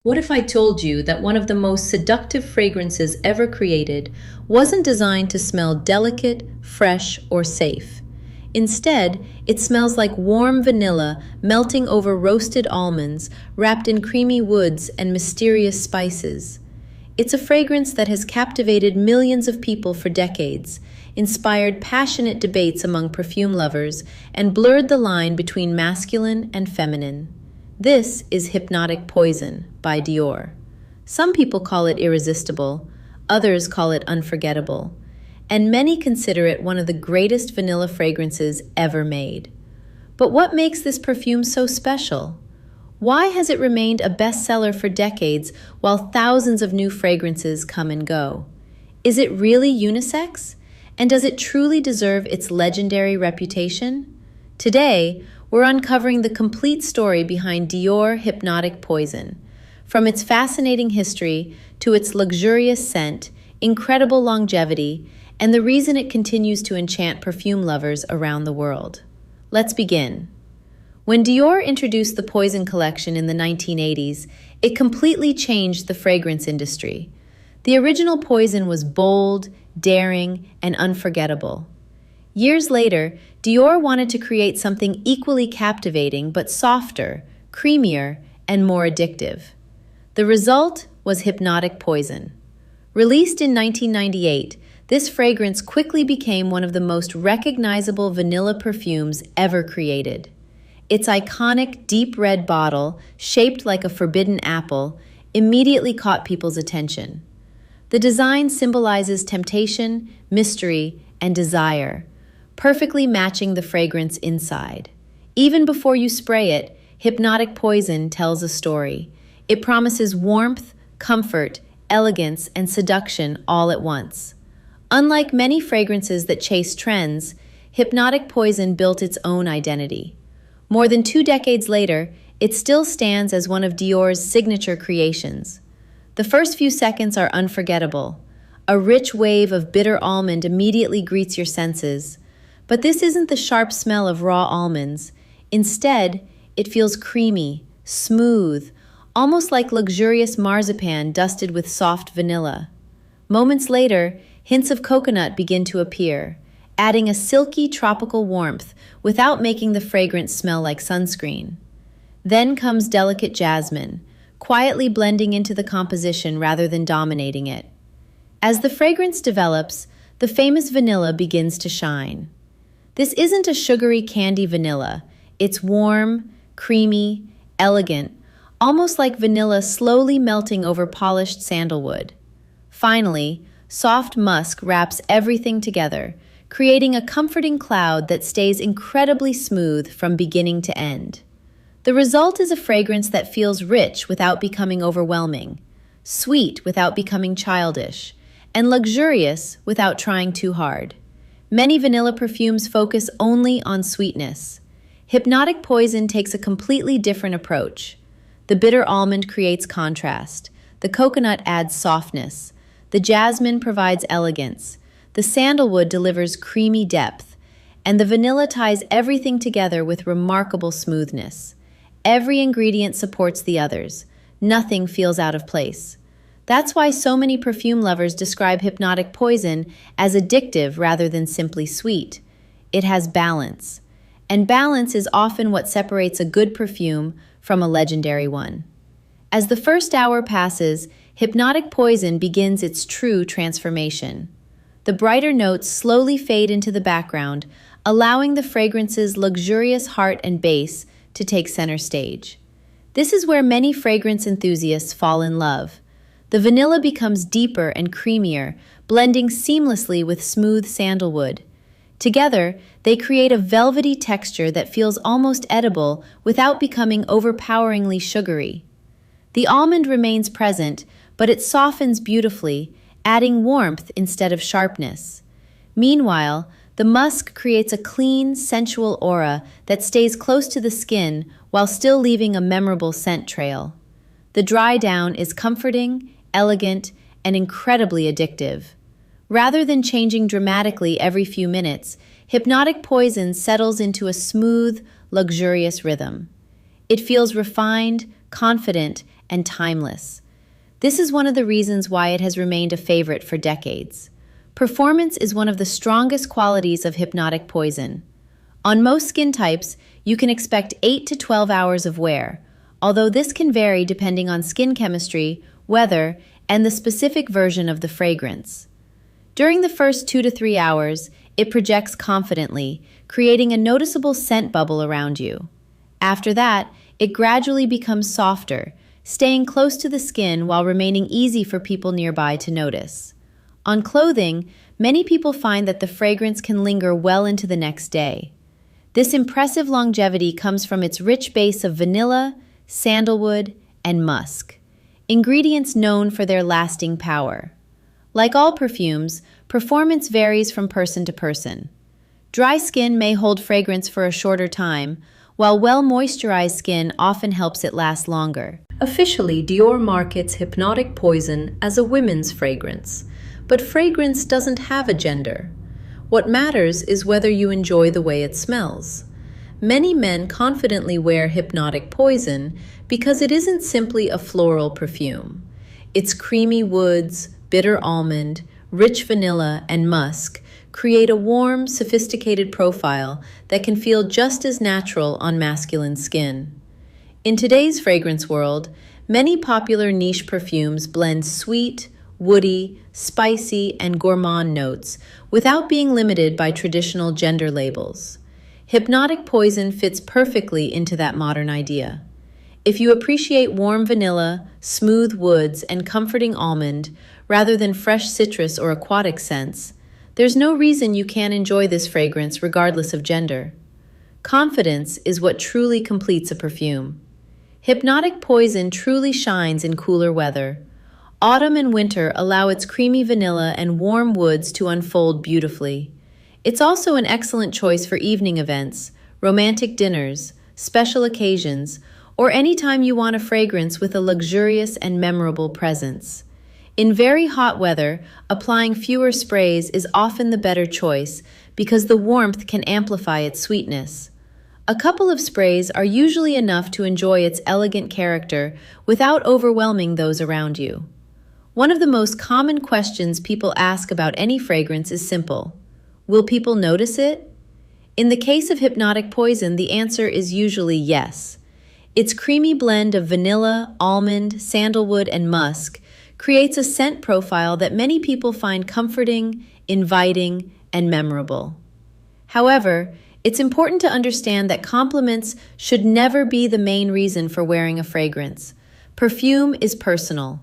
What if I told you that one of the most seductive fragrances ever created wasn't designed to smell delicate, fresh, or safe? Instead, it smells like warm vanilla melting over roasted almonds, wrapped in creamy woods and mysterious spices. It's a fragrance that has captivated millions of people for decades, inspired passionate debates among perfume lovers, and blurred the line between masculine and feminine. This is Hypnotic Poison by Dior. Some people call it irresistible, others call it unforgettable, and many consider it one of the greatest vanilla fragrances ever made. But what makes this perfume so special? Why has it remained a bestseller for decades while thousands of new fragrances come and go? Is it really unisex? And does it truly deserve its legendary reputation? Today, we're uncovering the complete story behind Dior Hypnotic Poison, from its fascinating history to its luxurious scent, incredible longevity, and the reason it continues to enchant perfume lovers around the world. Let's begin. When Dior introduced the Poison collection in the 1980s, it completely changed the fragrance industry. The original Poison was bold, daring, and unforgettable. Years later, Dior wanted to create something equally captivating but softer, creamier, and more addictive. The result was Hypnotic Poison. Released in 1998, this fragrance quickly became one of the most recognizable vanilla perfumes ever created. Its iconic deep red bottle, shaped like a forbidden apple, immediately caught people's attention. The design symbolizes temptation, mystery, and desire, perfectly matching the fragrance inside. Even before you spray it, Hypnotic Poison tells a story. It promises warmth, comfort, elegance, and seduction all at once. Unlike many fragrances that chase trends, Hypnotic Poison built its own identity. More than 2 decades later, it still stands as one of Dior's signature creations. The first few seconds are unforgettable. A rich wave of bitter almond immediately greets your senses. But this isn't the sharp smell of raw almonds. Instead, it feels creamy, smooth, almost like luxurious marzipan dusted with soft vanilla. Moments later, hints of coconut begin to appear, adding a silky tropical warmth without making the fragrance smell like sunscreen. Then comes delicate jasmine, quietly blending into the composition rather than dominating it. As the fragrance develops, the famous vanilla begins to shine. This isn't a sugary candy vanilla. It's warm, creamy, elegant, almost like vanilla slowly melting over polished sandalwood. Finally, soft musk wraps everything together, creating a comforting cloud that stays incredibly smooth from beginning to end. The result is a fragrance that feels rich without becoming overwhelming, sweet without becoming childish, and luxurious without trying too hard. Many vanilla perfumes focus only on sweetness. Hypnotic Poison takes a completely different approach. The bitter almond creates contrast. The coconut adds softness. The jasmine provides elegance. The sandalwood delivers creamy depth. And the vanilla ties everything together with remarkable smoothness. Every ingredient supports the others. Nothing feels out of place. That's why so many perfume lovers describe Hypnotic Poison as addictive rather than simply sweet. It has balance. And balance is often what separates a good perfume from a legendary one. As the first hour passes, Hypnotic Poison begins its true transformation. The brighter notes slowly fade into the background, allowing the fragrance's luxurious heart and base to take center stage. This is where many fragrance enthusiasts fall in love. The vanilla becomes deeper and creamier, blending seamlessly with smooth sandalwood. Together, they create a velvety texture that feels almost edible without becoming overpoweringly sugary. The almond remains present, but it softens beautifully, adding warmth instead of sharpness. Meanwhile, the musk creates a clean, sensual aura that stays close to the skin while still leaving a memorable scent trail. The dry down is comforting, elegant, and incredibly addictive. Rather than changing dramatically every few minutes, Hypnotic Poison settles into a smooth, luxurious rhythm. It feels refined, confident, and timeless. This is one of the reasons why it has remained a favorite for decades. Performance is one of the strongest qualities of Hypnotic Poison. On most skin types, you can expect 8 to 12 hours of wear, although this can vary depending on skin chemistry, weather, and the specific version of the fragrance. During the first 2 to 3 hours, it projects confidently, creating a noticeable scent bubble around you. After that, it gradually becomes softer, staying close to the skin while remaining easy for people nearby to notice. On clothing, many people find that the fragrance can linger well into the next day. This impressive longevity comes from its rich base of vanilla, sandalwood, and musk, ingredients known for their lasting power. Like all perfumes, performance varies from person to person. Dry skin may hold fragrance for a shorter time, while well-moisturized skin often helps it last longer. Officially, Dior markets Hypnotic Poison as a women's fragrance, but fragrance doesn't have a gender. What matters is whether you enjoy the way it smells. Many men confidently wear Hypnotic Poison because it isn't simply a floral perfume. Its creamy woods, bitter almond, rich vanilla, and musk create a warm, sophisticated profile that can feel just as natural on masculine skin. In today's fragrance world, many popular niche perfumes blend sweet, woody, spicy, and gourmand notes without being limited by traditional gender labels. Hypnotic Poison fits perfectly into that modern idea. If you appreciate warm vanilla, smooth woods, and comforting almond, rather than fresh citrus or aquatic scents, there's no reason you can't enjoy this fragrance regardless of gender. Confidence is what truly completes a perfume. Hypnotic Poison truly shines in cooler weather. Autumn and winter allow its creamy vanilla and warm woods to unfold beautifully. It's also an excellent choice for evening events, romantic dinners, special occasions, or any time you want a fragrance with a luxurious and memorable presence. In very hot weather, applying fewer sprays is often the better choice because the warmth can amplify its sweetness. A couple of sprays are usually enough to enjoy its elegant character without overwhelming those around you. One of the most common questions people ask about any fragrance is simple: will people notice it? In the case of Hypnotic Poison, the answer is usually yes. Its creamy blend of vanilla, almond, sandalwood, and musk creates a scent profile that many people find comforting, inviting, and memorable. However, it's important to understand that compliments should never be the main reason for wearing a fragrance. Perfume is personal.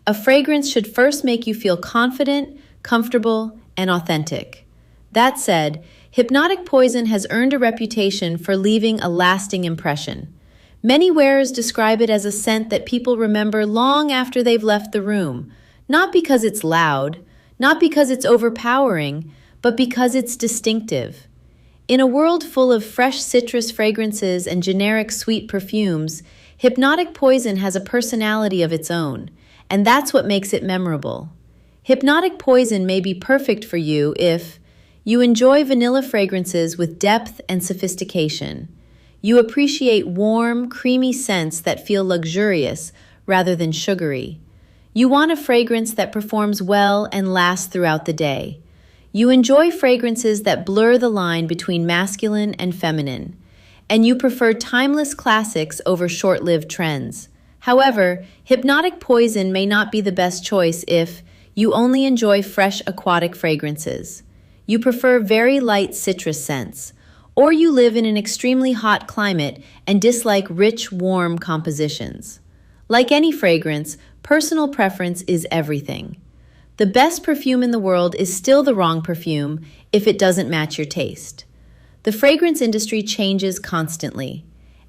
A fragrance should first make you feel confident, comfortable, and authentic. That said, Hypnotic Poison has earned a reputation for leaving a lasting impression. Many wearers describe it as a scent that people remember long after they've left the room, not because it's loud, not because it's overpowering, but because it's distinctive. In a world full of fresh citrus fragrances and generic sweet perfumes, Hypnotic Poison has a personality of its own, and that's what makes it memorable. Hypnotic Poison may be perfect for you if you enjoy vanilla fragrances with depth and sophistication. You appreciate warm, creamy scents that feel luxurious rather than sugary. You want a fragrance that performs well and lasts throughout the day. You enjoy fragrances that blur the line between masculine and feminine. And you prefer timeless classics over short-lived trends. However, Hypnotic Poison may not be the best choice if you only enjoy fresh aquatic fragrances. You prefer very light citrus scents, or you live in an extremely hot climate and dislike rich, warm compositions. Like any fragrance, personal preference is everything. The best perfume in the world is still the wrong perfume if it doesn't match your taste. The fragrance industry changes constantly.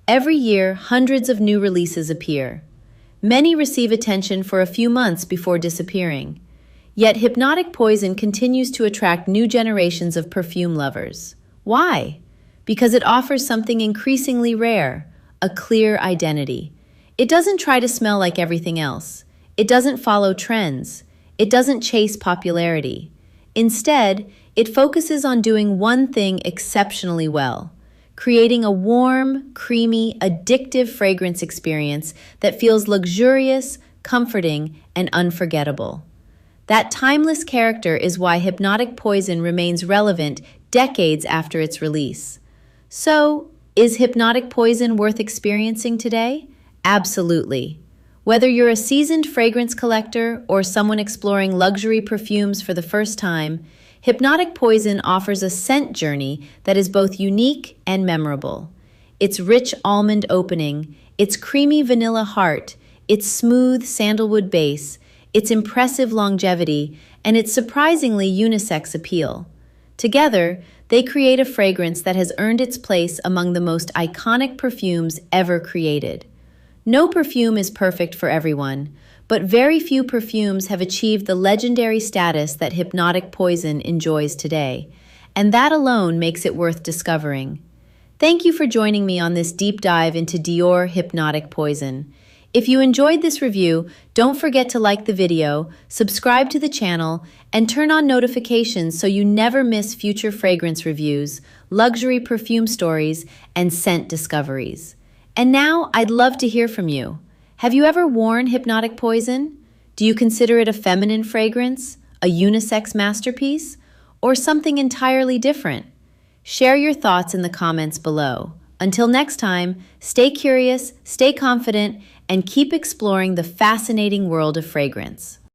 Every year, hundreds of new releases appear. Many receive attention for a few months before disappearing. Yet Hypnotic Poison continues to attract new generations of perfume lovers. Why? Because it offers something increasingly rare, a clear identity. It doesn't try to smell like everything else. It doesn't follow trends. It doesn't chase popularity. Instead, it focuses on doing one thing exceptionally well: creating a warm, creamy, addictive fragrance experience that feels luxurious, comforting, and unforgettable. That timeless character is why Hypnotic Poison remains relevant decades after its release. So, is Hypnotic Poison worth experiencing today? Absolutely. Whether you're a seasoned fragrance collector or someone exploring luxury perfumes for the first time, Hypnotic Poison offers a scent journey that is both unique and memorable. Its rich almond opening, its creamy vanilla heart, its smooth sandalwood base, its impressive longevity, and its surprisingly unisex appeal. Together, they create a fragrance that has earned its place among the most iconic perfumes ever created. No perfume is perfect for everyone, but very few perfumes have achieved the legendary status that Hypnotic Poison enjoys today, and that alone makes it worth discovering. Thank you for joining me on this deep dive into Dior Hypnotic Poison. If you enjoyed this review, don't forget to like the video, subscribe to the channel, and turn on notifications so you never miss future fragrance reviews, luxury perfume stories, and scent discoveries. And now, I'd love to hear from you. Have you ever worn Hypnotic Poison? Do you consider it a feminine fragrance, a unisex masterpiece, or something entirely different? Share your thoughts in the comments below. Until next time, stay curious, stay confident, and keep exploring the fascinating world of fragrance.